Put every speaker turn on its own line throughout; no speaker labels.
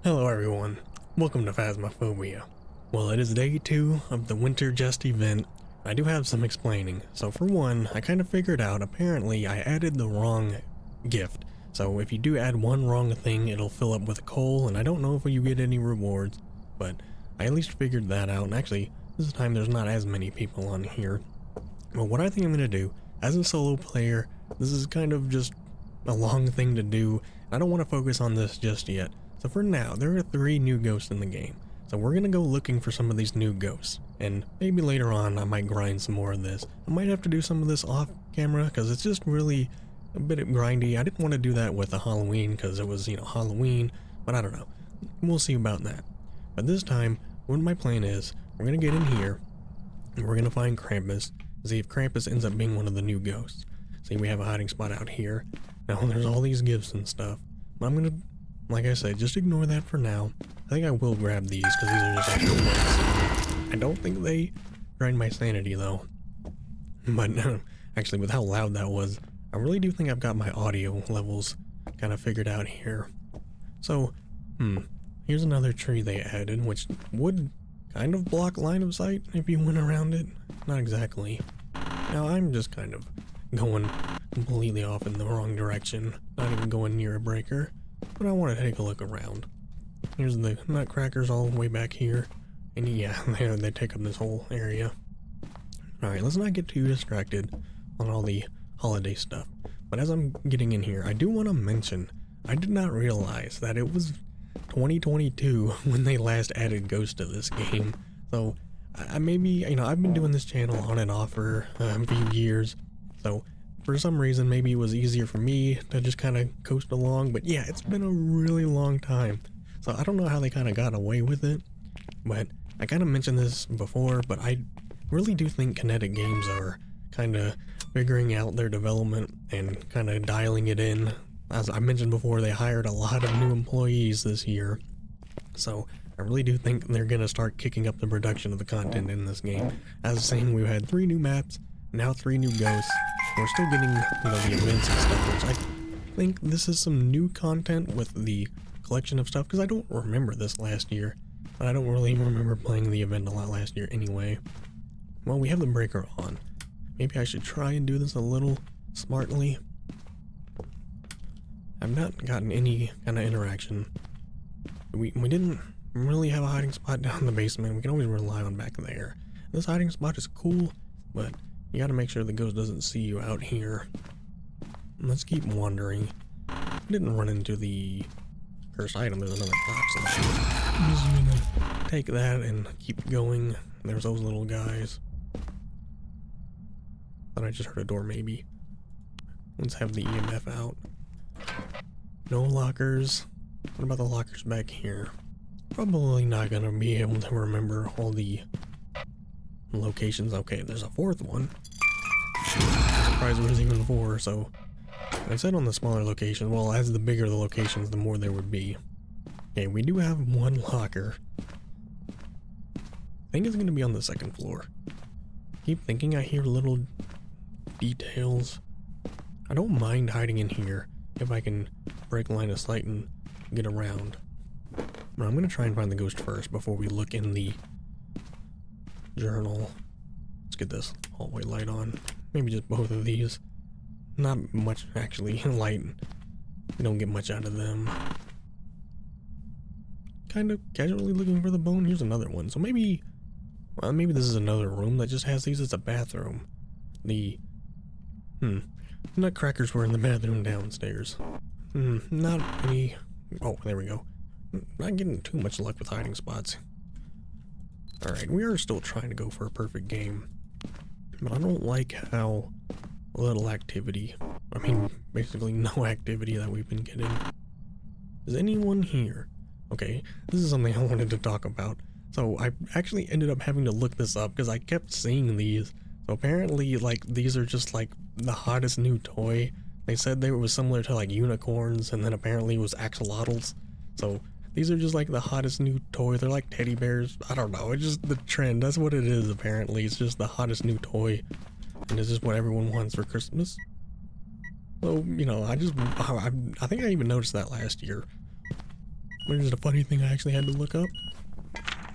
Hello everyone, welcome to Phasmophobia. Well, it is day 2 of the winter Jest event. I do have some explaining. So for one, I kind of figured out apparently I added the wrong gift. So if you do add one wrong thing, it'll fill up with coal, and I don't know if you get any rewards, but I at least figured that out. And actually, this time there's not as many people on here. But what I think I'm going to do, as a solo player, this is kind of just a long thing to do. I don't want to focus on this just yet. So for now, there are 3 new ghosts in the game. So we're gonna go looking for some of these new ghosts. And maybe later on I might grind some more of this. I might have to do some of this off camera because it's just really a bit grindy. I didn't want to do that with the Halloween because it was, Halloween. But I don't know. We'll see about that. But this time, what my plan is, we're gonna get in here and we're gonna find Krampus. See if Krampus ends up being one of the new ghosts. See, we have a hiding spot out here. Now there's all these gifts and stuff. But I'm gonna, like I said, just ignore that for now. I think I will grab these because these are just like cool. I don't think they drain my sanity though. But actually, with how loud that was, I really do think I've got my audio levels kind of figured out here. So, here's another tree they added, which would kind of block line of sight if you went around it. Not exactly. Now I'm just kind of going completely off in the wrong direction, not even going near a breaker. But I want to take a look around. Here's the nutcrackers all the way back here. And yeah, they take up this whole area. Alright, let's not get too distracted on all the holiday stuff. But as I'm getting in here, I do want to mention, I did not realize that it was 2022 when they last added ghosts to this game. So, I maybe, I've been doing this channel on and off for a few years. So, for some reason, maybe it was easier for me to just kind of coast along, but yeah, it's been a really long time. So I don't know how they kind of got away with it, but I kind of mentioned this before, but I really do think Kinetic Games are kind of figuring out their development and kind of dialing it in. As I mentioned before, they hired a lot of new employees this year. So I really do think they're going to start kicking up the production of the content in this game. As I was saying, we've had 3 new maps, now 3 new ghosts. We're still getting, the events and stuff, which I think this is some new content with the collection of stuff, because I don't remember this last year, but I don't really remember playing the event a lot last year anyway. Well, we have the breaker on. Maybe I should try and do this a little smartly. I've not gotten any kind of interaction. We didn't really have a hiding spot down in the basement. We can always rely on back there. This hiding spot is cool, but you gotta make sure the ghost doesn't see you out here. Let's keep wandering. I didn't run into the cursed item. There's another box in there. I'm just gonna take that and keep going. There's those little guys. Thought I just heard a door maybe. Let's have the EMF out. No lockers. What about the lockers back here? Probably not gonna be able to remember all the locations. Okay, there's a 4th one. Surprised there was even 4, so I said on the smaller locations, well, as the bigger the locations, the more there would be. Okay, we do have 1 locker. I think it's gonna be on the 2nd floor. Keep thinking I hear little details. I don't mind hiding in here if I can break line of sight and get around. But I'm gonna try and find the ghost first before we look in the journal. Let's get this hallway light on. Maybe just both of these. Not much actually light. We don't get much out of them. Kind of casually looking for the bone. Here's another one. So maybe, well, maybe this is another room that just has these. It's a bathroom. The nutcrackers were in the bathroom downstairs. Not any. Oh, there we go. Not getting too much luck with hiding spots. Alright, we are still trying to go for a perfect game. But I don't like how little activity, basically no activity that we've been getting. Is anyone here? Okay, this is something I wanted to talk about. So I actually ended up having to look this up because I kept seeing these. So apparently, these are just the hottest new toy. They said they were similar to unicorns, and then apparently it was axolotls. So these are just the hottest new toy. They're like teddy bears. I don't know. It's just the trend. That's what it is, apparently. It's just the hottest new toy. And it's just what everyone wants for Christmas. So, I think I even noticed that last year. Which is a funny thing I actually had to look up.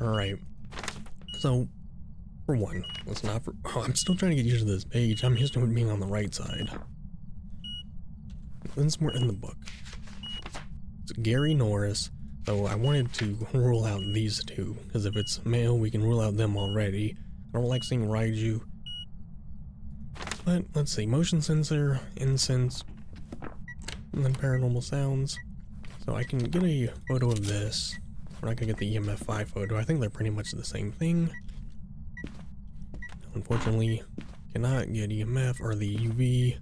Alright. So, for one, let's not for... Oh, I'm still trying to get used to this page. I'm used to it being on the right side. Since we're in the book. It's Gary Norris. So I wanted to rule out these two. Because if it's male, we can rule out them already. I don't like seeing Raiju. But, let's see. Motion sensor, incense, and then paranormal sounds. So I can get a photo of this. We're not gonna get the EMF 5 photo. I think they're pretty much the same thing. Unfortunately, cannot get EMF or the UV.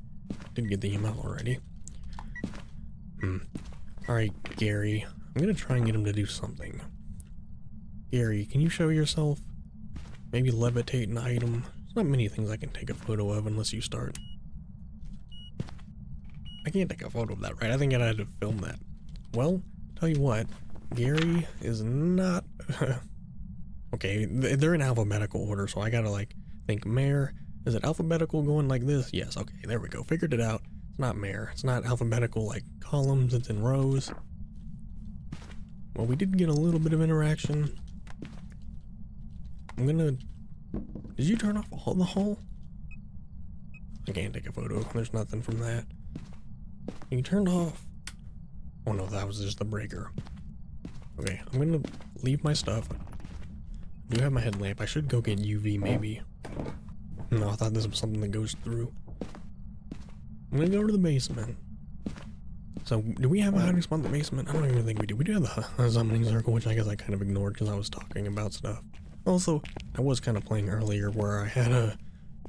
Did get the EMF already. Alright, Gary. I'm gonna try and get him to do something. Gary, can you show yourself? Maybe levitate an item. There's not many things I can take a photo of unless you start. I can't take a photo of that, right? I think I had to film that. Well, tell you what, Gary is not... Okay, they're in alphabetical order, so I gotta like think Mayor. Is it alphabetical going like this? Yes, okay, there we go. Figured it out. It's not Mayor. It's not alphabetical like columns, it's in rows. Well, we did get a little bit of interaction. I'm gonna... Did you turn off all the hull? I can't take a photo. There's nothing from that. You turned off... Oh no, that was just the breaker. Okay, I'm gonna leave my stuff. I do have my headlamp. I should go get UV maybe. No, I thought this was something that goes through. I'm gonna go to the basement. So, do we have a hiding spot in the basement? I don't even think we do. We do have the summoning circle, which I guess I kind of ignored because I was talking about stuff. Also, I was kind of playing earlier where I had a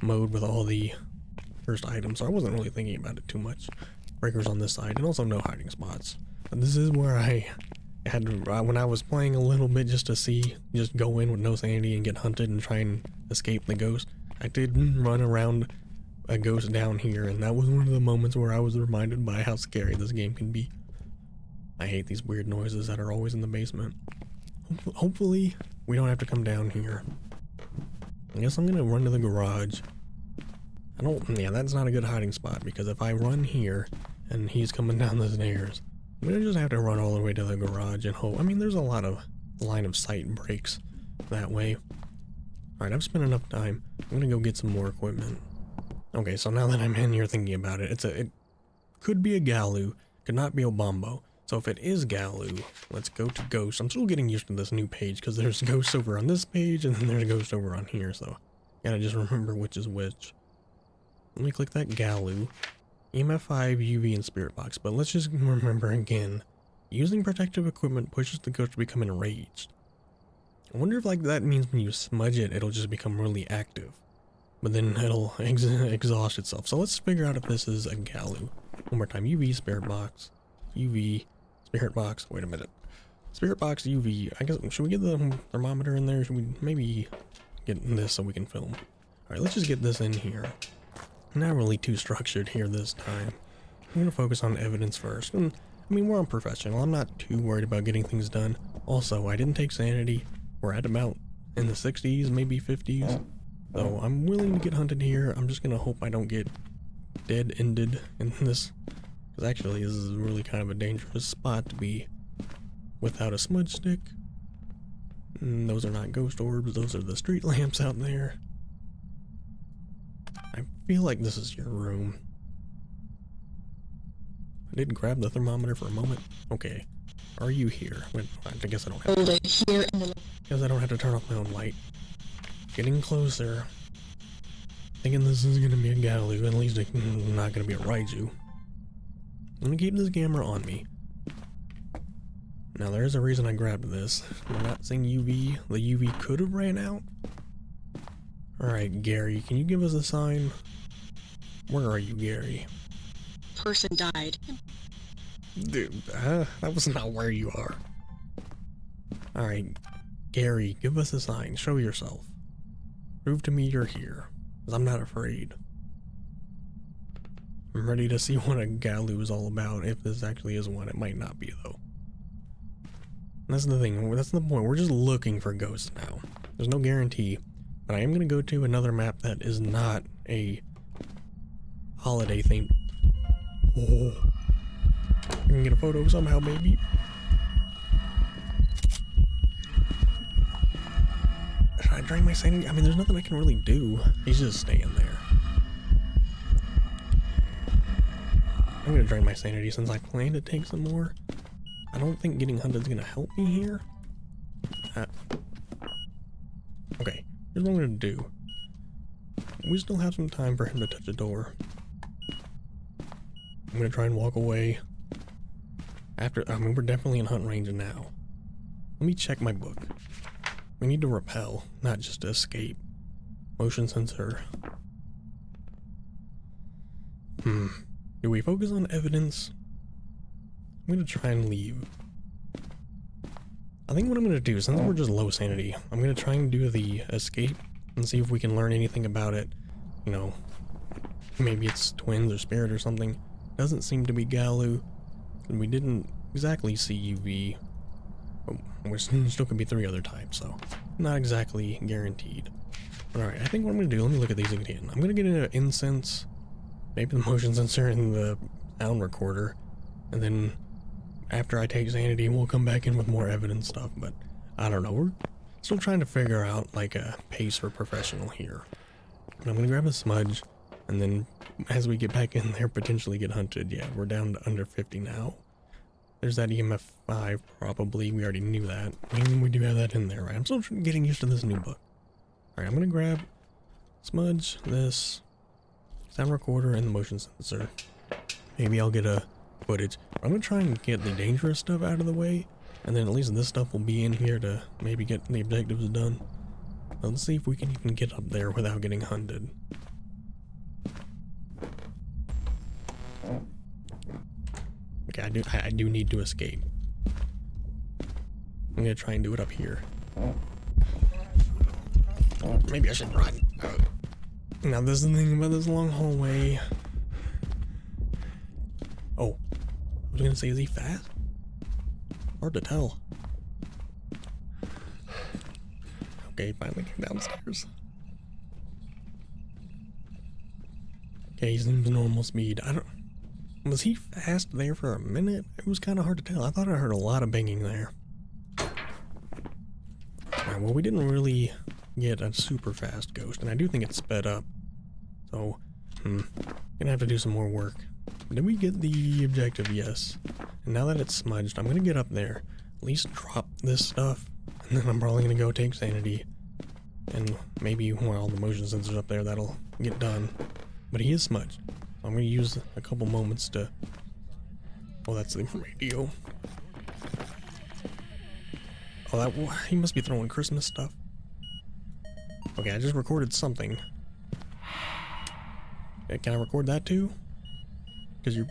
mode with all the first items, so I wasn't really thinking about it too much. Breakers on this side, and also no hiding spots. But this is where I had to, when I was playing a little bit just to see, just go in with no sanity and get hunted and try and escape the ghost. I did run around a ghost down here, and that was one of the moments where I was reminded by how scary this game can be. I hate these weird noises that are always in the basement. Hopefully, we don't have to come down here. I guess I'm gonna run to the garage. Yeah, that's not a good hiding spot, because if I run here, and he's coming down the stairs, I'm gonna just have to run all the way to the garage and hope. I mean, there's a lot of line of sight breaks that way. Alright, I've spent enough time. I'm gonna go get some more equipment. Okay, so now that I'm in here thinking about it, it could be a Galu, could not be a Bombo. So if it is Galu, let's go to Ghost. I'm still getting used to this new page because there's ghosts over on this page and then there's a ghost over on here, so gotta just remember which is which. Let me click that Galu. EMF 5, UV, and Spirit Box, but let's just remember again, using protective equipment pushes the ghost to become enraged. I wonder if like that means when you smudge it, it'll just become really active. But then it'll exhaust itself. So let's figure out if this is a Galu. One more time. UV, Spirit Box. UV, Spirit Box. Wait a minute. Spirit Box, UV. I guess, should we get the thermometer in there? Should we maybe get this so we can film? Alright, let's just get this in here. Not really too structured here this time. I'm gonna focus on evidence first. And, I mean, we're unprofessional. I'm not too worried about getting things done. Also, I didn't take sanity. We're at about in the 60s, maybe 50s. So I'm willing to get hunted here. I'm just gonna hope I don't get dead-ended in this. Because actually, this is really kind of a dangerous spot to be without a smudge stick. And those are not ghost orbs. Those are the street lamps out there. I feel like this is your room. I did grab the thermometer for a moment. Okay. Are you here? Wait, I guess I don't have to. Guess I don't have to turn off my own light. Getting closer. Thinking this is gonna be a Galu, at least it's not gonna be a Raiju. I'm gonna keep this camera on me. Now there's a reason I grabbed this. We're not seeing UV. The UV could have ran out. Alright, Gary, can you give us a sign? Where are you, Gary?
Person died.
Dude, that was not where you are. Alright, Gary, give us a sign. Show yourself. Prove to me you're here, because I'm not afraid. I'm ready to see what a Galu is all about, if this actually is one. It might not be, though. That's the thing, that's the point. We're just looking for ghosts now. There's no guarantee, but I am going to go to another map that is not a holiday theme. Oh. I can get a photo somehow, maybe. drain my sanity? I mean, there's nothing I can really do. He's just staying there. I'm gonna drain my sanity since I plan to take some more. I don't think getting hunted is gonna help me here. Okay, here's what I'm gonna do. We still have some time for him to touch a door. I'm gonna try and walk away. I mean, we're definitely in hunt range now. Let me check my book. We need to repel, not just to escape. Motion sensor. Do we focus on evidence? I'm gonna try and leave. I think what I'm gonna do, since we're just low sanity, I'm gonna try and do the escape and see if we can learn anything about it. You know, maybe it's twins or spirit or something. Doesn't seem to be Galu. And we didn't exactly see UV. But still could be 3 other types, so not exactly guaranteed. But alright, I think what I'm gonna do, let me look at these again. I'm gonna get into incense, maybe the motion sensor and the sound recorder, and then after I take sanity, we'll come back in with more evidence stuff, but I don't know. We're still trying to figure out like a pace for professional here. But I'm gonna grab a smudge, and then as we get back in there, potentially get hunted. Yeah, we're down to under 50 now. There's that EMF 5, probably. We already knew that. And we do have that in there, right? I'm still getting used to this new book. Alright, I'm gonna grab smudge, this, sound recorder, and the motion sensor. Maybe I'll get a footage. I'm gonna try and get the dangerous stuff out of the way, and then at least this stuff will be in here to maybe get the objectives done. Let's see if we can even get up there without getting hunted. Okay, I do need to escape. I'm gonna try and do it up here. Maybe I should run. Now this is the thing about this long hallway. Oh, I was gonna say, is he fast? Hard to tell. Okay, finally came downstairs. Okay, he's in normal speed. Was he fast there for a minute? It was kind of hard to tell. I thought I heard a lot of banging there. Alright, well, we didn't really get a super fast ghost, and I do think it's sped up. So, gonna have to do some more work. Did we get the objective? Yes. And now that it's smudged, I'm gonna get up there, at least drop this stuff, and then I'm probably gonna go take sanity. And maybe while the motion sensor's up there, that'll get done. But he is smudged. I'm gonna use a couple moments to... Oh, that's the radio. Oh, he must be throwing Christmas stuff. Okay, I just recorded something. Okay, can I record that too? Because you're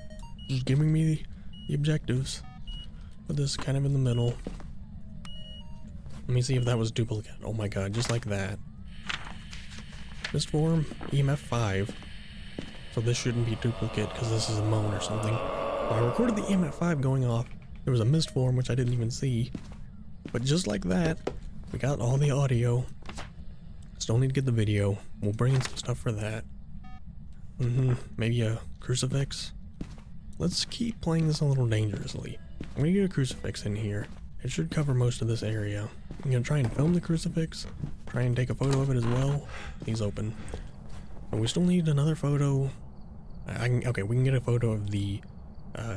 just giving me the objectives. Put this kind of in the middle. Let me see if that was duplicate. Oh my god, just like that. Mist form, EMF 5. So this shouldn't be duplicate because this is a moan or something. Well, I recorded the EMF 5 going off. There was a mist form which I didn't even see. But just like that, we got all the audio. Still need to get the video. We'll bring in some stuff for that. Maybe a crucifix. Let's keep playing this a little dangerously. I'm gonna get a crucifix in here. It should cover most of this area. I'm gonna try and film the crucifix. Try and take a photo of it as well. He's open. But we still need another photo. Okay, we can get a photo of the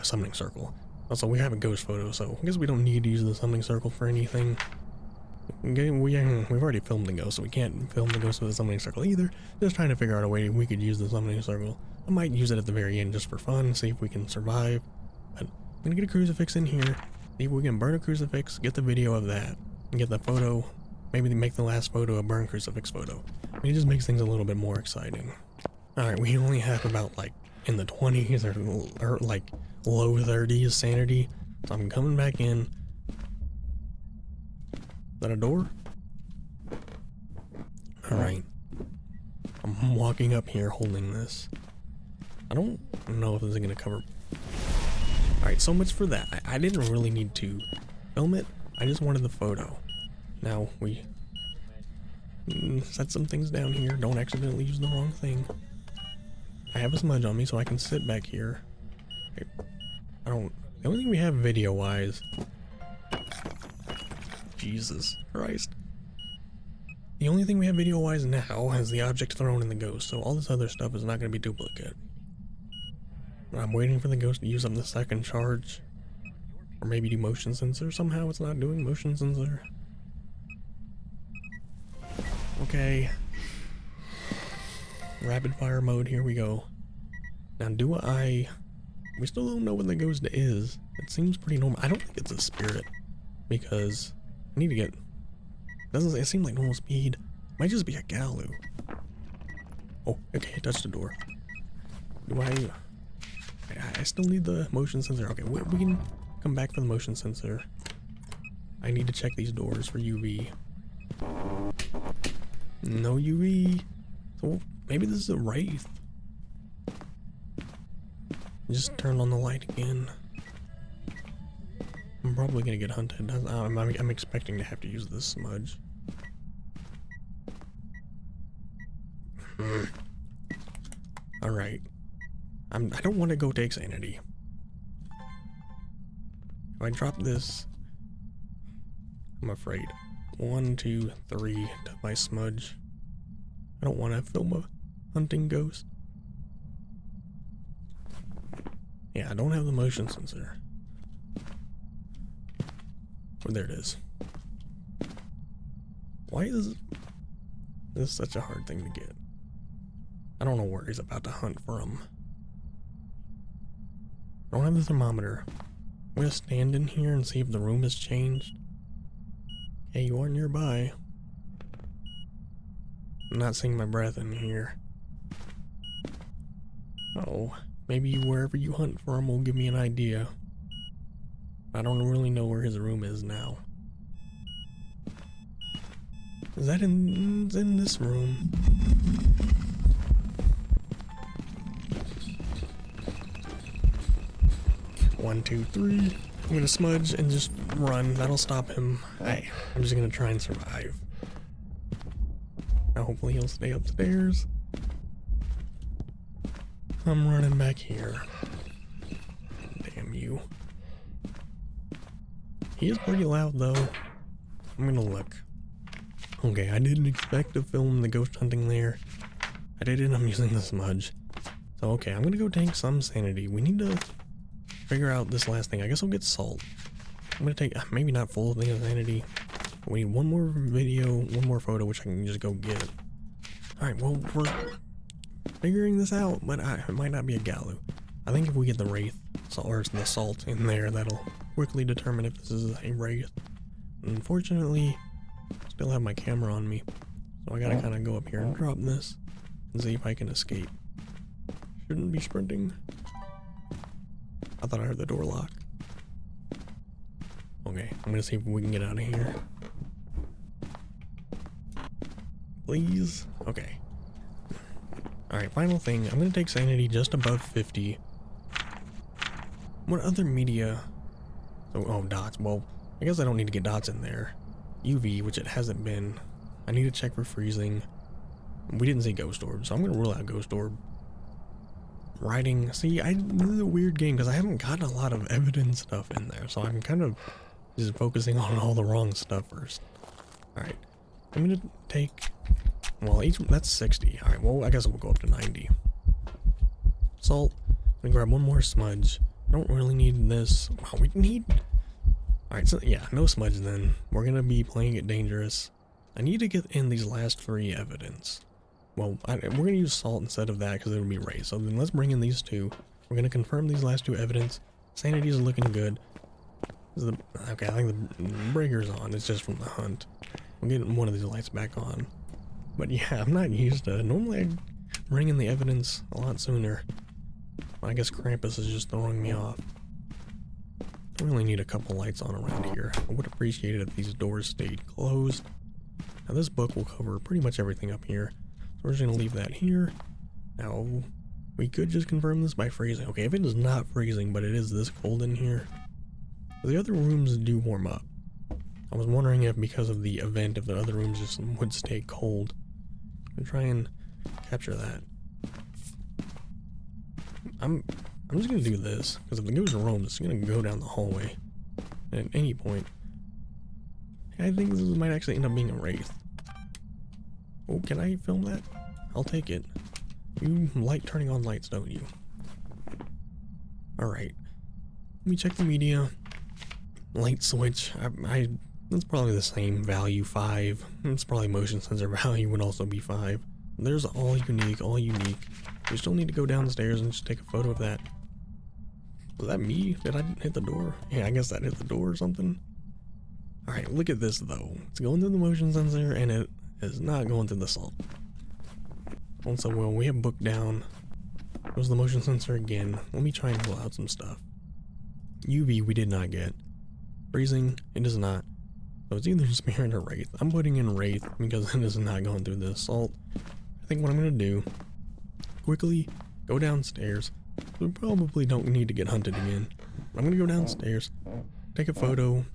summoning circle. Also, we have a ghost photo, so I guess we don't need to use the summoning circle for anything. Okay, we've already filmed the ghost, so we can't film the ghost with the summoning circle either. Just trying to figure out a way we could use the summoning circle. I might use it at the very end just for fun, see if we can survive. But I'm gonna get a crucifix in here, see if we can burn a crucifix, get the video of that, and get the photo. Maybe make the last photo a burn crucifix photo. I mean, it just makes things a little bit more exciting. Alright, we only have about like in the 20s or like low 30s sanity. So I'm coming back in. Is that a door? Alright. I'm walking up here holding this. I don't know if this is going to cover... Alright, so much for that. I didn't really need to film it. I just wanted the photo. Now we set some things down here. Don't accidentally use the wrong thing. I have a smudge on me so I can sit back here. The only thing we have video-wise... Jesus Christ. The only thing we have video-wise now is the object thrown in the ghost, so all this other stuff is not going to be duplicate. I'm waiting for the ghost to use up the second charge. Or maybe do motion sensor. Somehow it's not doing motion sensor. Okay. Rapid fire mode, here we go. Now we still don't know what the ghost is. It seems pretty normal. I don't think it's a spirit. Because I need to get... Doesn't it seem like normal speed? Might just be a Galu. Oh, okay, touch the door. Do I still need the motion sensor. Okay, we can come back for the motion sensor. I need to check these doors for UV. No UV. So maybe this is a wraith. Just turn on the light again. I'm probably gonna get hunted. I'm expecting to have to use this smudge. Alright. I don't want to go take sanity. If I drop this, I'm afraid. 1, 2, 3 to my smudge. I don't want to film a hunting ghost. Yeah, I don't have the motion sensor. Oh, there it is. Why is this such a hard thing to get? I don't know where he's about to hunt from. I don't have the thermometer. I'm gonna stand in here and see if the room has changed. Hey, you are nearby. I'm not seeing my breath in here. Oh, maybe wherever you hunt for him will give me an idea. I don't really know where his room is now. Is that in this room? One, two, three. I'm gonna smudge and just run. That'll stop him. I'm just gonna try and survive. Now hopefully he'll stay upstairs. I'm running back here. Damn you. He is pretty loud though. I'm gonna look. Okay, I didn't expect to film the ghost hunting there. I did end up using the smudge. So okay, I'm gonna go take some sanity. We need to figure out this last thing. I guess I'll get salt. I'm gonna take maybe not full thing of sanity. But we need one more video, one more photo, which I can just go get. Alright, well, we're figuring this out, but it might not be a Galu. I think if we get the wraith, or the salt in there, that'll quickly determine if this is a wraith. Unfortunately, still have my camera on me, so I gotta kind of go up here and drop this and see if I can escape. Shouldn't be sprinting. I thought I heard the door lock. Okay, I'm gonna see if we can get out of here. Please? Okay. Alright, final thing. I'm gonna take sanity just above 50. What other media? Oh, dots. Well, I guess I don't need to get dots in there. UV, which it hasn't been. I need to check for freezing. We didn't see ghost orb, so I'm gonna rule out ghost orb. Writing. See, this is a weird game because I haven't gotten a lot of evidence stuff in there, so I'm kind of just focusing on all the wrong stuff first. Alright. I'm gonna take... Well, that's 60. Alright, well, I guess we'll go up to 90. Salt. I'm gonna grab one more smudge. I don't really need this. Wow, we need... Alright, so yeah, no smudge then. We're gonna be playing it dangerous. I need to get in these last 3 evidence. Well, we're gonna use salt instead of that because it'll be raised. So then let's bring in these 2. We're gonna confirm these last 2 evidence. Sanity is looking good. Okay, I think the breaker's on. It's just from the hunt. We'll get one of these lights back on. But yeah, I'm not used to it. Normally I'd bring in the evidence a lot sooner. I guess Krampus is just throwing me off. I really need a couple lights on around here. I would appreciate it if these doors stayed closed. Now this book will cover pretty much everything up here. So we're just going to leave that here. Now, we could just confirm this by freezing. Okay, if it is not freezing, but it is this cold in here. The other rooms do warm up. I was wondering if because of the event, if the other rooms just would stay cold. I'm try and capture that. I'm just gonna do this, because if it goes to Rome, it's gonna go down the hallway. And at any point, I think this might actually end up being a wraith. Oh, can I film that? I'll take it. You like turning on lights, don't you? Alright. Let me check the media. Light switch. That's probably the same value, 5. It's probably motion sensor value would also be 5. There's all unique, all unique. You still need to go downstairs and just take a photo of that. Was that me? Did I hit the door? Yeah, I guess that hit the door or something. Alright, look at this though. It's going through the motion sensor and it is not going through the salt. Also, well, we have booked down. Goes the motion sensor again. Let me try and pull out some stuff. UV we did not get. Freezing, it does not. So it's either Spirit or Wraith. I'm putting in Wraith because it is not going through the salt. I think what I'm going to do, quickly go downstairs. We probably don't need to get hunted again. I'm going to go downstairs, take a photo.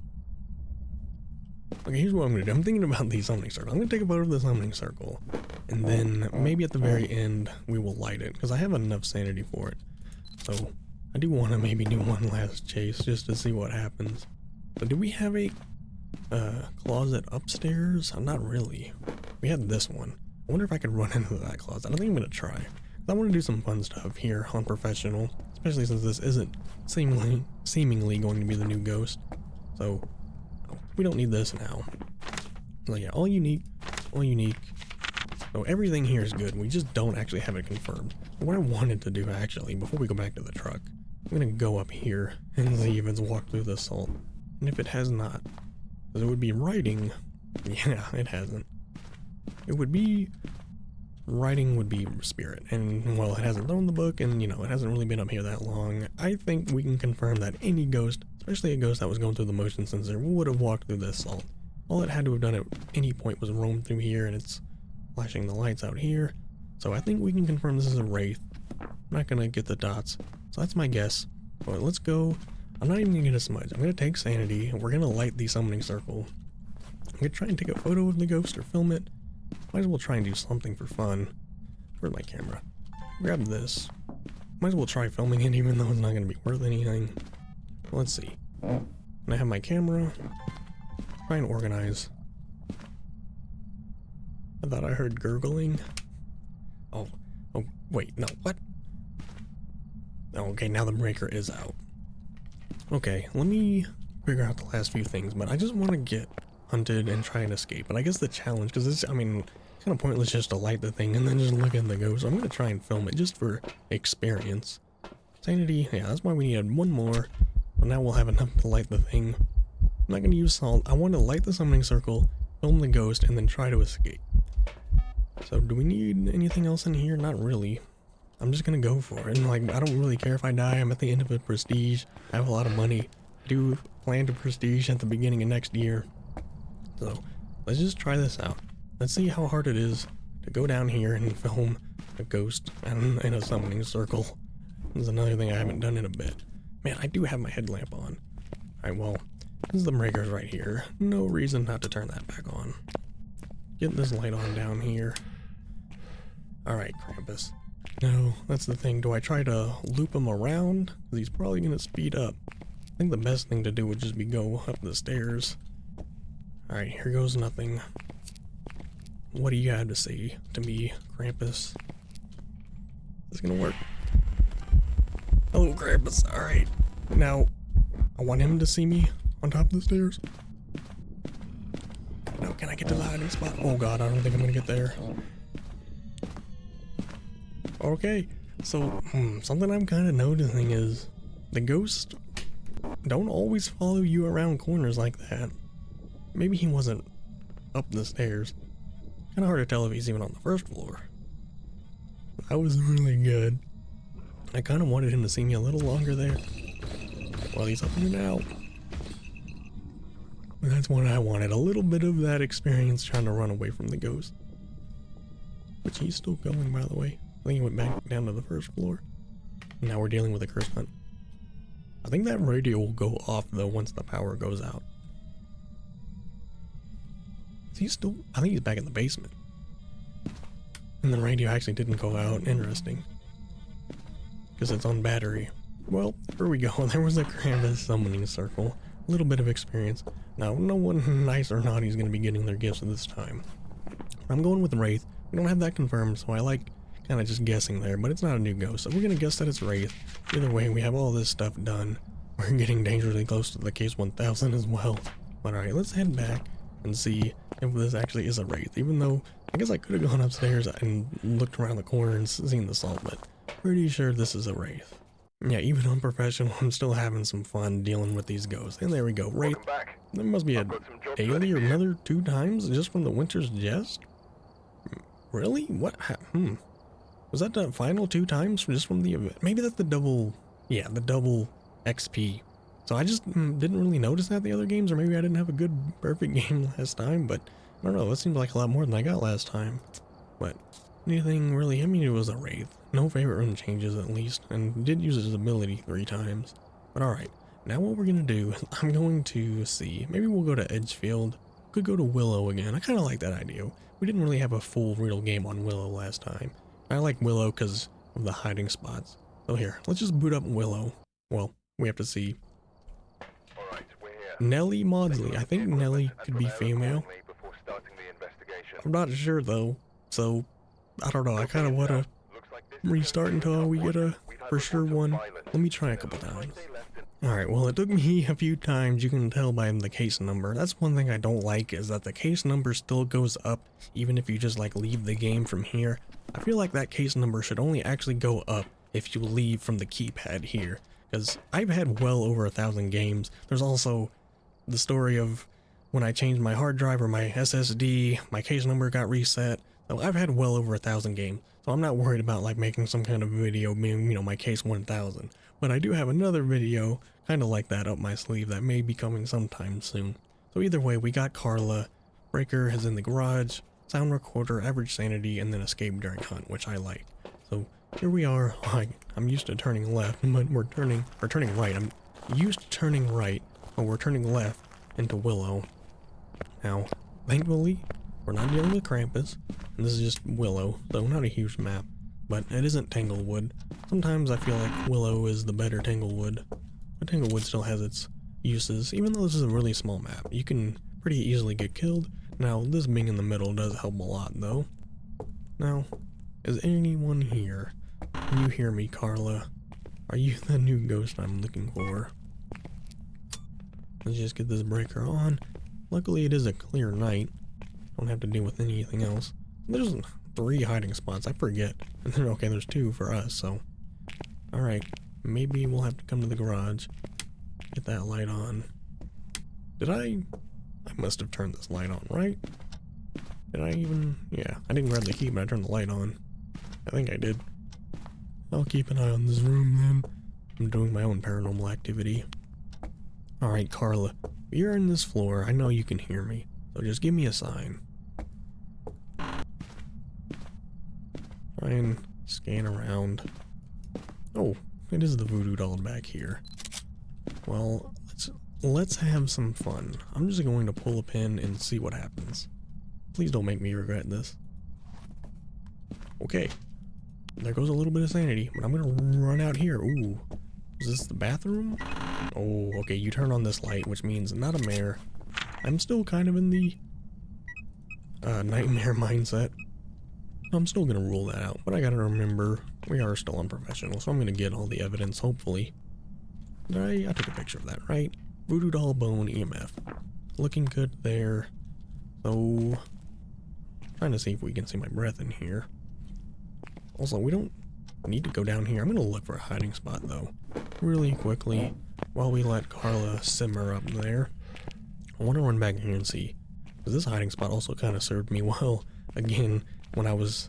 Okay, here's what I'm going to do. I'm thinking about the summoning circle. I'm going to take a photo of the summoning circle. And then maybe at the very end, we will light it. Because I have enough sanity for it. So I do want to maybe do one last chase just to see what happens. But do we have a closet upstairs? Not really. We had this one. I wonder if I could run into that closet. I think I'm going to try. I want to do some fun stuff here on Professional. Especially since this isn't seemingly going to be the new Ghost. So we don't need this now. So yeah, all unique. So everything here is good. We just don't actually have it confirmed. What I wanted to do actually, before we go back to the truck, I'm going to go up here and see if it's walked through the salt. And if it has not, because it would be writing. Yeah, it hasn't. It would be writing would be Spirit, and well, it hasn't thrown the book, and you know, it hasn't really been up here that long. I think we can confirm that any ghost, especially a ghost that was going through the motion sensor, would have walked through this salt. All it had to have done at any point was roam through here, and it's flashing the lights out here. So I think we can confirm this is a Wraith. I'm not gonna get the dots, so that's my guess. But let's go. I'm not even gonna get a smudge. I'm gonna take sanity, and we're gonna light the summoning circle. I'm gonna try and take a photo of the ghost or film it. Might as well try and do something for fun. Where's my camera? Grab this. Might as well try filming it even though it's not gonna be worth anything. Let's see. And I have my camera. Try and organize. I thought I heard gurgling. Oh, wait, no, what? Oh, okay, now the breaker is out. Okay, let me figure out the last few things, but I just want to get hunted and try and escape. And I guess the challenge, because it's, I mean, it's kind of pointless just to light the thing and then just look at the ghost. So I'm going to try and film it just for experience. Sanity, yeah, that's why we needed one more. But now we'll have enough to light the thing. I'm not going to use salt. I want to light the summoning circle, film the ghost, and then try to escape. So do we need anything else in here? Not really. I'm just going to go for it. And like, I don't really care if I die. I'm at the end of a prestige. I have a lot of money. I do plan to prestige at the beginning of next year. So let's just try this out. Let's see how hard it is to go down here and film a ghost and in a summoning circle. This is another thing I haven't done in a bit. Man, I do have my headlamp on. Alright, well, this is the breakers right here. No reason not to turn that back on. Get this light on down here. Alright, Krampus. No, that's the thing. Do I try to loop him around? Because he's probably going to speed up. I think the best thing to do would just be go up the stairs. Alright, here goes nothing. What do you have to say to me, Krampus? Is this gonna work? Hello, Krampus. Alright. Now, I want him to see me on top of the stairs. No, can I get to the hiding spot? Oh god, I don't think I'm gonna get there. Okay, so, something I'm kind of noticing is the ghosts don't always follow you around corners like that. Maybe he wasn't up the stairs. Kind of hard to tell if he's even on the first floor. That was really good. I kind of wanted him to see me a little longer there. Well, he's up here now. And that's what I wanted. A little bit of that experience trying to run away from the ghost. Which he's still going, by the way. I think he went back down to the first floor. Now we're dealing with a curse hunt. I think that radio will go off though once the power goes out. Is he still? I think he's back in the basement. And the radio actually didn't go out. Interesting. Because it's on battery. Well, here we go. There was a Krampus summoning circle. A little bit of experience. Now, no one nice or naughty is going to be getting their gifts at this time. I'm going with Wraith. We don't have that confirmed, so I like kind of just guessing there, but it's not a new ghost, so we're gonna guess that it's Wraith. Either way, we have all this stuff done. We're getting dangerously close to the case 1000 as well. But alright, let's head back and see if this actually is a Wraith, even though I guess I could have gone upstairs and looked around the corner and seen the salt, but pretty sure this is a Wraith. Yeah, even unprofessional, I'm still having some fun dealing with these ghosts. And there we go, Wraith. There must be a daily or another 2 times just from the Winter's Jest? Really? What? Was that the final 2 times just from the event? Maybe that's the double, yeah, the double XP. So I just didn't really notice that the other games, or maybe I didn't have a good, perfect game last time, but I don't know, it seems like a lot more than I got last time. But anything really, I mean, it was a Wraith. No favorite room changes at least, and did use his ability 3 times. But alright, now what we're gonna do is I'm going to see, maybe we'll go to Edgefield, could go to Willow again. I kind of like that idea. We didn't really have a full real game on Willow last time. I like Willow because of the hiding spots. So here, let's just boot up Willow. Well, we have to see. Nellie Maudsley. I think Nellie could be female. I'm not sure though, so I don't know. I kind of want to restart until we get a for sure one. Let me try a couple times. Alright, well, it took me a few times. You can tell by the case number. That's one thing I don't like, is that the case number still goes up even if you just like leave the game from here. I feel like that case number should only actually go up if you leave from the keypad here, because I've had well over 1,000 games. There's also the story of when I changed my hard drive or my SSD, my case number got reset. So I've had well over 1,000 games, so I'm not worried about like making some kind of video being, you know, my case 1000. But I do have another video kind of like that up my sleeve that may be coming sometime soon. So either way, we got Carla, Breaker is in the garage, sound recorder, average sanity, and then escape during hunt, which I like. So here we are. I'm used to turning left, but we're turning right. I'm used to turning right, but we're turning left into Willow. Now, thankfully, we're not dealing with Krampus, and this is just Willow, so not a huge map, but it isn't Tanglewood. Sometimes I feel like Willow is the better Tanglewood, but Tanglewood still has its uses. Even though this is a really small map, you can pretty easily get killed. Now, this being in the middle does help a lot, though. Now, is anyone here? Can you hear me, Carla? Are you the new ghost I'm looking for? Let's just get this breaker on. Luckily, it is a clear night. Don't have to deal with anything else. There's 3 hiding spots, I forget. And then, okay, there's 2 for us, so. Alright, maybe we'll have to come to the garage. Get that light on. Did I must have turned this light on, right? Did I even? Yeah, I didn't grab the key, but I turned the light on. I think I did. I'll keep an eye on this room then. I'm doing my own paranormal activity. Alright, Carla. If you're in this floor, I know you can hear me. So just give me a sign. Try and scan around. Oh, it is the voodoo doll back here. Well, let's have some fun. I'm just going to pull a pin and see what happens. Please don't make me regret this. Okay. There goes a little bit of sanity, but I'm gonna run out here. Ooh. Is this the bathroom? Oh, okay, you turn on this light, which means not a mare. I'm still kind of in the nightmare mindset. I'm still gonna rule that out, but I gotta remember we are still unprofessional, so I'm gonna get all the evidence, hopefully. I took a picture of that, right? Voodoo doll bone EMF. Looking good there. So, trying to see if we can see my breath in here. Also, we don't need to go down here. I'm gonna look for a hiding spot though, really quickly, while we let Carla simmer up there. I want to run back here and see, because this hiding spot also kind of served me well, again, when I was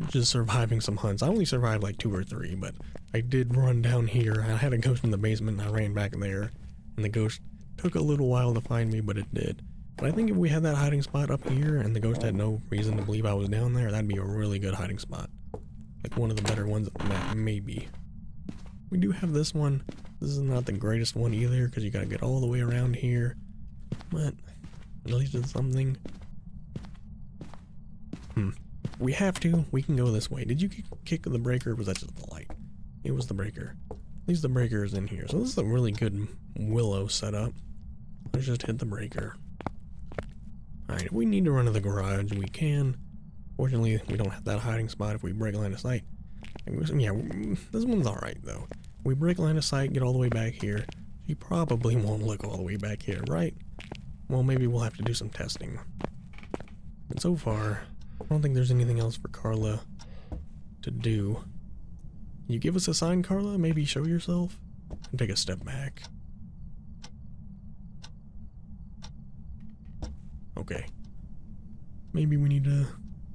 just surviving some hunts. I only survived like 2 or 3, but I did run down here. I had a ghost in the basement and I ran back there, and the ghost took a little while to find me, but it did. But I think if we had that hiding spot up here and the ghost had no reason to believe I was down there, that'd be a really good hiding spot. Like one of the better ones on the map, maybe. We do have this one. This is not the greatest one either, because you gotta get all the way around here. But at least it's something. We have to. We can go this way. Did you kick the breaker, or was that just the light? It was the breaker. At least the breaker is in here. So this is a really good Willow setup. Let's just hit the breaker. Alright, if we need to run to the garage, we can. Fortunately, we don't have that hiding spot if we break line of sight. Yeah, this one's alright though. We break line of sight, get all the way back here. She probably won't look all the way back here, right? Well, maybe we'll have to do some testing. But so far, I don't think there's anything else for Carla to do. You give us a sign, Carla? Maybe show yourself? And take a step back. Okay. Maybe we need to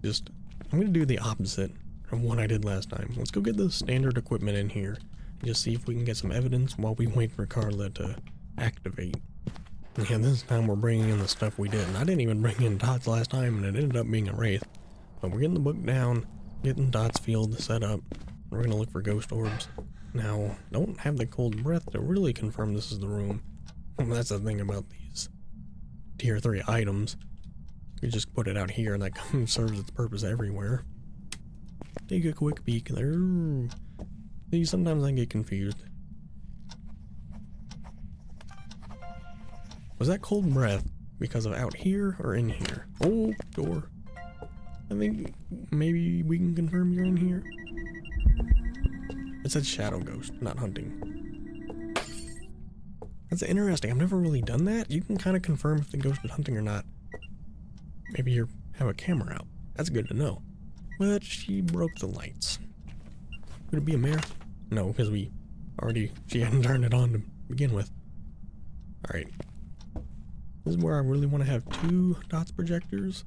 just... I'm gonna do the opposite of what I did last time. Let's go get the standard equipment in here and just see if we can get some evidence while we wait for Carla to activate. Yeah, this time we're bringing in the stuff we did. And I didn't even bring in dots last time, and it ended up being a wraith. But we're getting the book down, getting dots field set up. We're gonna look for ghost orbs. Now, don't have the cold breath to really confirm this is the room. That's the thing about these tier 3 items. You just put it out here and that serves its purpose everywhere. Take a quick peek there. See, sometimes I get confused. Was that cold breath because of out here or in here? Oh, door. I think maybe we can confirm you're in here. It said shadow ghost, not hunting. That's interesting. I've never really done that. You can kind of confirm if the ghost is hunting or not. Maybe you have a camera out. That's good to know. But she broke the lights. Could it be a mirror? No, because she hadn't turned it on to begin with. Alright. This is where I really want to have 2 dots projectors.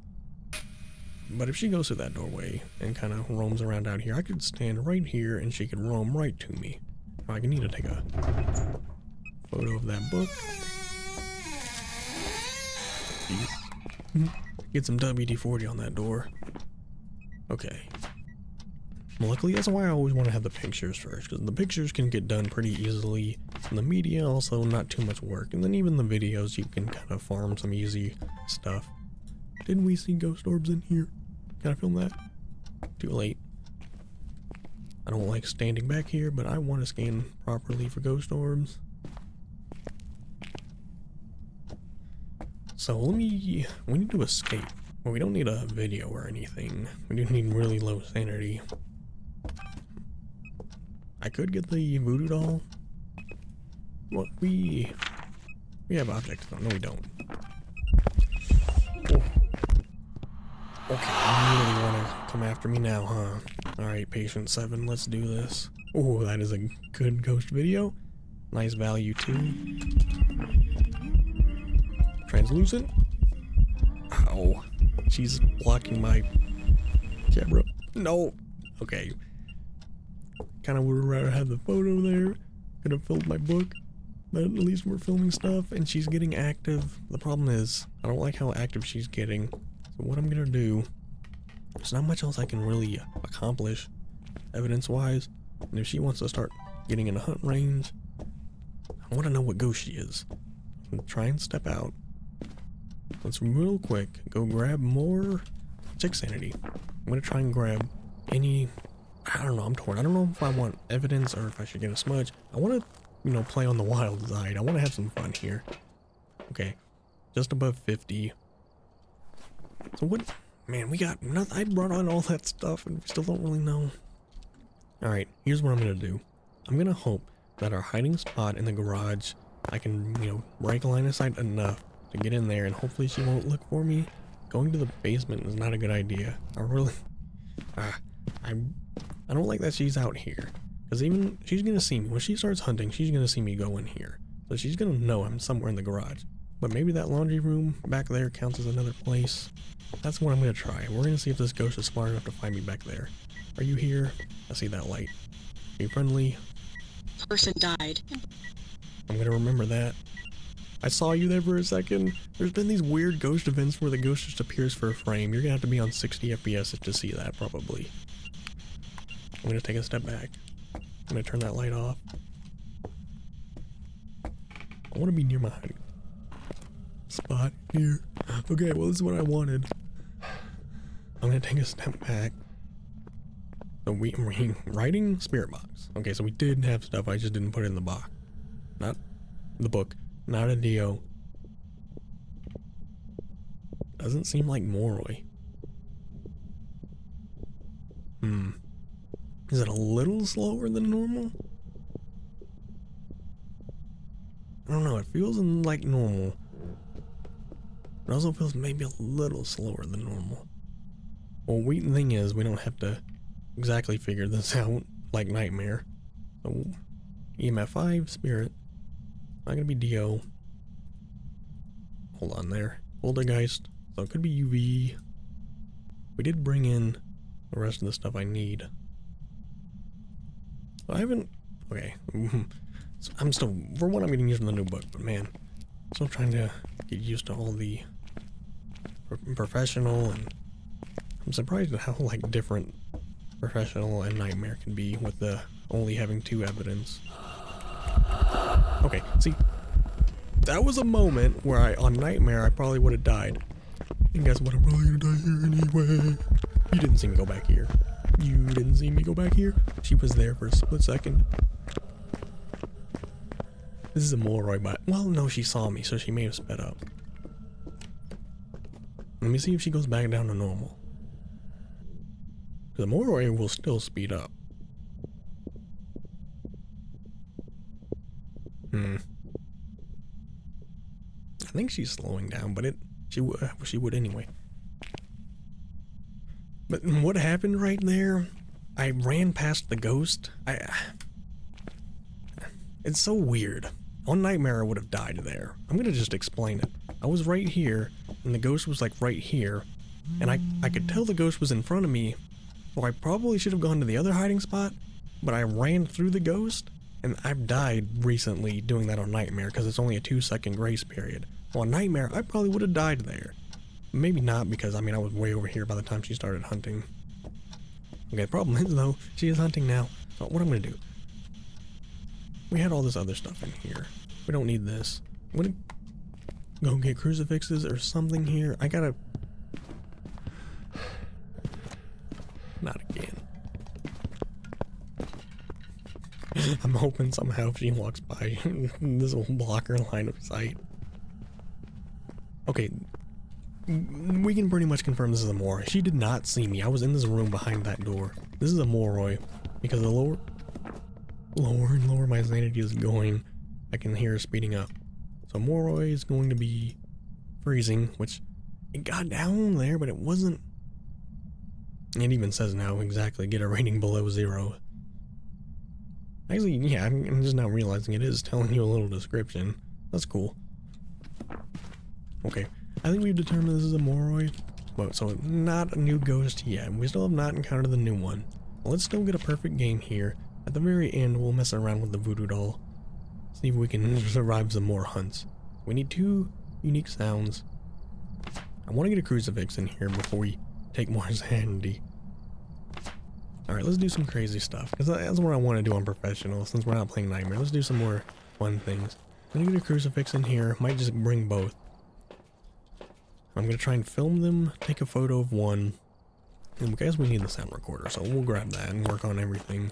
But if she goes through that doorway and kind of roams around out here, I could stand right here and she could roam right to me. I need to take a photo of that book. Jeez. Get some WD-40 on that door. Okay. Well, luckily, that's why I always want to have the pictures first, because the pictures can get done pretty easily. And the media, also not too much work. And then even the videos, you can kind of farm some easy stuff. Did we see ghost orbs in here? Can I film that? Too late. I don't like standing back here, but I want to scan properly for ghost orbs. So we need to escape. Well, we don't need a video or anything. We do need really low sanity. I could get the voodoo doll. What we have objects. No, we don't. Oh. Okay, you really want to come after me now, huh? Alright, patient 7, let's do this. Oh, that is a good ghost video. Nice value too. Translucent? Ow. She's blocking my camera. No. Okay. Kind of would have rather had the photo there. Could have filmed my book. But at least we're filming stuff and she's getting active. The problem is, I don't like how active she's getting. So what I'm gonna do, there's not much else I can really accomplish evidence-wise. And if she wants to start getting in a hunt range, I want to know what ghost she is. I'm gonna try and step out. Let's real quick go grab more. Check sanity. I'm gonna try and grab any. I don't know. I'm torn. I don't know if I want evidence or if I should get a smudge. I want to, play on the wild side. I want to have some fun here. Okay, just above 50. So what? Man, we got nothing. I brought on all that stuff and we still don't really know. All right, here's what I'm gonna do. I'm gonna hope that our hiding spot in the garage, I can, break a line of sight enough to get in there and hopefully she won't look for me. Going to the basement is not a good idea. I don't like that she's out here. Because even, she's gonna see me. When she starts hunting, she's gonna see me go in here. So she's gonna know I'm somewhere in the garage. But maybe that laundry room back there counts as another place. That's what I'm gonna try. We're gonna see if this ghost is smart enough to find me back there. Are you here? I see that light. Are you friendly?
Person died.
I'm gonna remember that. I saw you there for a second. There's been these weird ghost events where the ghost just appears for a frame. You're gonna have to be on 60 FPS to see that, probably. I'm gonna take a step back. I'm gonna turn that light off. I wanna be near my hiding spot here. Okay, well, this is what I wanted. I'm gonna take a step back. So writing spirit box. Okay, so we did have stuff, I just didn't put it in the box. Not the book. Not a Dio. Doesn't seem like Moroi. Is it a little slower than normal? I don't know, it feels like normal. It also feels maybe a little slower than normal. Well, the thing is, we don't have to exactly figure this out like Nightmare. So, EMF 5, Spirit. Not gonna be DO. Hold on there. Poltergeist. So it could be UV. We did bring in the rest of the stuff I need. So I haven't... Okay. So I'm still... For one, I'm getting used to the new book, but man, I'm still trying to get used to all the professional, and I'm surprised at how like different professional and Nightmare can be with the only having 2 evidence. Okay, see, that was a moment where on Nightmare I probably would have died. And guess what? I'm probably gonna die here anyway. You didn't see me go back here. You didn't see me go back here. She was there for a split second. This is a Moroi, but well, no, she saw me, so she may have sped up. Let me see if she goes back down to normal. The Moroi will still speed up. I think she's slowing down, but she would anyway. But what happened right there? I ran past the ghost. It's so weird. On Nightmare, I would have died there. I'm gonna just explain it. I was right here, and the ghost was like right here, and I could tell the ghost was in front of me, so I probably should have gone to the other hiding spot, but I ran through the ghost, and I've died recently doing that on Nightmare because it's only a 2-second grace period. Well, on Nightmare, I probably would have died there. Maybe not, because I mean I was way over here by the time she started hunting. Okay, the problem is though, she is hunting now. So what I'm gonna do? We had all this other stuff in here. We don't need this. I'm gonna go get crucifixes or something here. I gotta... Not again. I'm hoping somehow if she walks by, this will block her line of sight. Okay, we can pretty much confirm this is a Moroi. She did not see me. I was in this room behind that door. This is a Moroi, because the lower and lower my sanity is going, I can hear her speeding up. So Moroi is going to be freezing, which it got down there, but it wasn't. It even says now exactly, get a rating below 0. Actually, yeah, I'm just now realizing it is telling you a little description. That's cool. Okay, I think we've determined this is a Moroi, but so not a new ghost yet. We still have not encountered the new one. Well, let's still get a perfect game here. At the very end, we'll mess around with the voodoo doll. See if we can survive some more hunts. We need 2 unique sounds. I want to get a crucifix in here before we take more sanity. Alright, let's do some crazy stuff, because that's what I want to do on professional, since we're not playing Nightmare. Let's do some more fun things. I'm going to get a crucifix in here. Might just bring both. I'm going to try and film them, take a photo of one, and because we need the sound recorder, so we'll grab that and work on everything.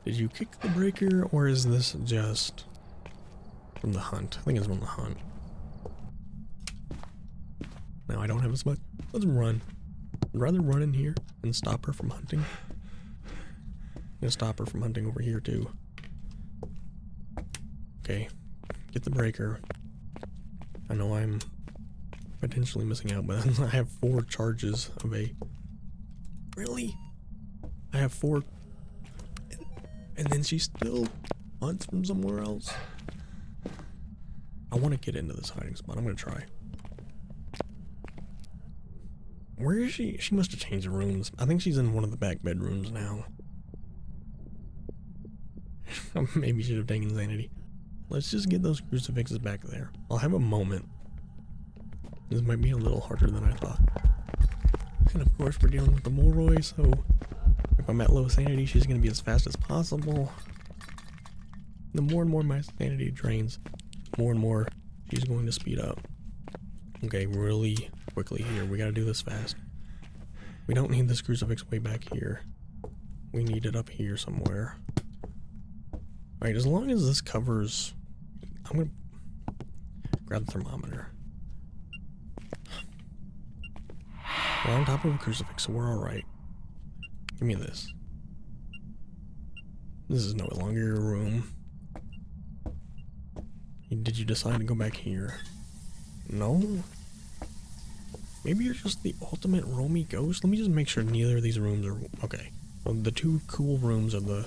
Did you kick the breaker, or is this just from the hunt? I think it's from the hunt. Now I don't have a spot. Let's run. I'd rather run in here and stop her from hunting. I'm gonna stop her from hunting over here too. Okay, get the breaker. I know I'm potentially missing out, but I have 4 charges of a... Really? I have 4... And then she still hunts from somewhere else? I want to get into this hiding spot. I'm gonna try. Where is she? She must have changed rooms. I think she's in one of the back bedrooms now. Maybe should have taken sanity. Let's just get those crucifixes back there. I'll have a moment. This might be a little harder than I thought. And of course we're dealing with the Moroi, so if I'm at low sanity, she's going to be as fast as possible. The more and more my sanity drains, more and more she's going to speed up. Okay, really quickly here. We got to do this fast. We don't need this crucifix way back here. We need it up here somewhere. Alright, as long as this covers... I'm going to grab the thermometer. We're on top of a crucifix, so we're alright. Give me this. This is no longer your room. Did you decide to go back here? No? Maybe you're just the ultimate roamy ghost? Let me just make sure neither of these rooms are... Okay. Well, the two cool rooms are the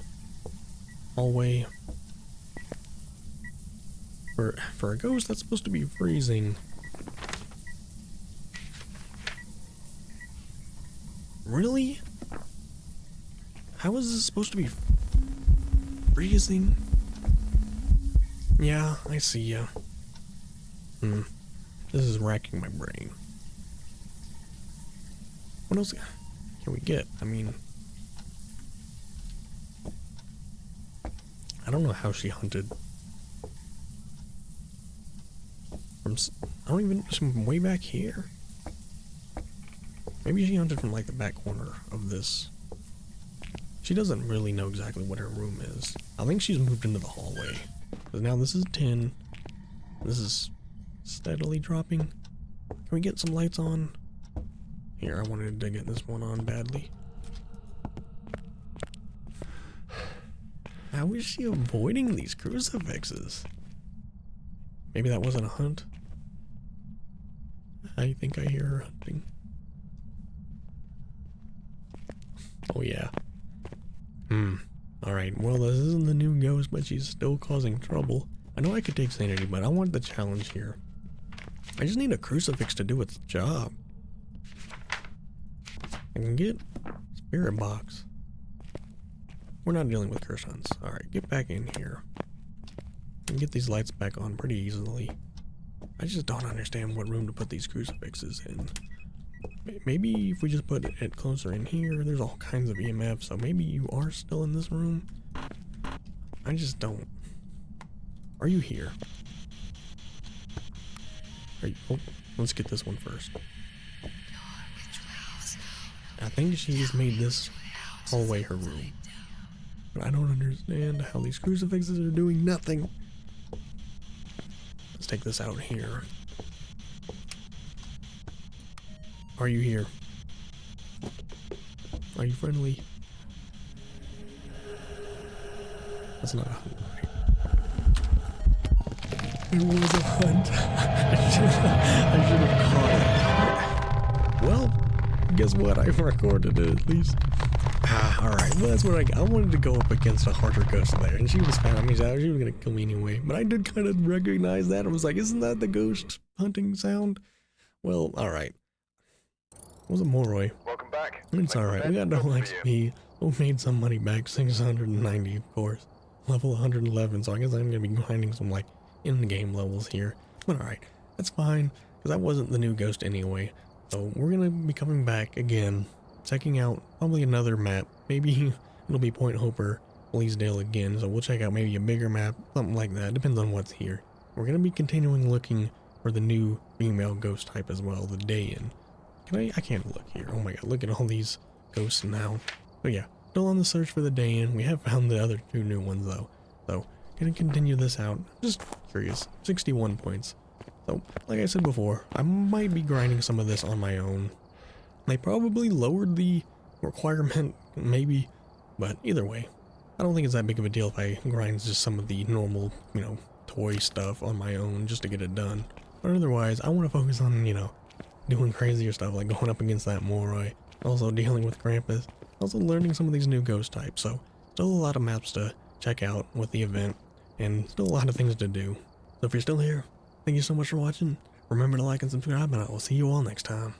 hallway. For a ghost, that's supposed to be freezing. Really? How is this supposed to be freezing? Yeah, I see ya. This is racking my brain. What else can we get? I mean... I don't know how she hunted. I don't even... From way back here? Maybe she hunted from like the back corner of this. She doesn't really know exactly what her room is. I think she's moved into the hallway. But now this is 10. This is steadily dropping. Can we get some lights on? Here, I wanted to get this one on badly. How is she avoiding these crucifixes? Maybe that wasn't a hunt. I think I hear her hunting. Oh yeah. Alright, well this isn't the new ghost, but she's still causing trouble. I know I could take sanity, but I want the challenge here. I just need a crucifix to do its job. I can get spirit box. We're not dealing with curse hunts. Alright, get back in here. And get these lights back on pretty easily. I just don't understand what room to put these crucifixes in. Maybe if we just put it closer in here, there's all kinds of EMF, so maybe you are still in this room. I just don't. Are you here? Are you, oh, let's get this one first. I think she's made this hallway her room. But I don't understand how these crucifixes are doing nothing. Let's take this out here. Are you here? Are you friendly? That's not a hunt, right? It was a hunt. I should have caught it. Well, guess what? I recorded it at least. Alright, well that's what I wanted to go up against a harder ghost there, and she was found me out. She was gonna kill me anyway. But I did kind of recognize that. I was like, isn't that the ghost hunting sound? Well, alright. It was a Moroi.
Welcome back.
It's alright. We got no XP. We made some money back. 690, of course. Level 111, so I guess I'm gonna be grinding some like in-game levels here. But alright, that's fine, because I wasn't the new ghost anyway. So we're gonna be coming back again, checking out probably another map. Maybe it'll be Point Hopper, Bleasdale again, so we'll check out maybe a bigger map, something like that. Depends on what's here. We're gonna be continuing looking for the new female ghost type as well, the Dayan. I can't look here. Oh my god, look at all these ghosts now. But yeah, still on the search for the Dayan. We have found the other two new ones though. So, gonna continue this out. Just curious. 61 points. So, like I said before, I might be grinding some of this on my own. They probably lowered the requirement, maybe, but either way, I don't think it's that big of a deal if I grind just some of the normal, you know, toy stuff on my own just to get it done. But otherwise, I want to focus on, you know, doing crazier stuff like going up against that Moroi, also dealing with Krampus, also learning some of these new ghost types. So, still a lot of maps to check out with the event, and still a lot of things to do. So if you're still here, thank you so much for watching. Remember to like and subscribe, and I will see you all next time.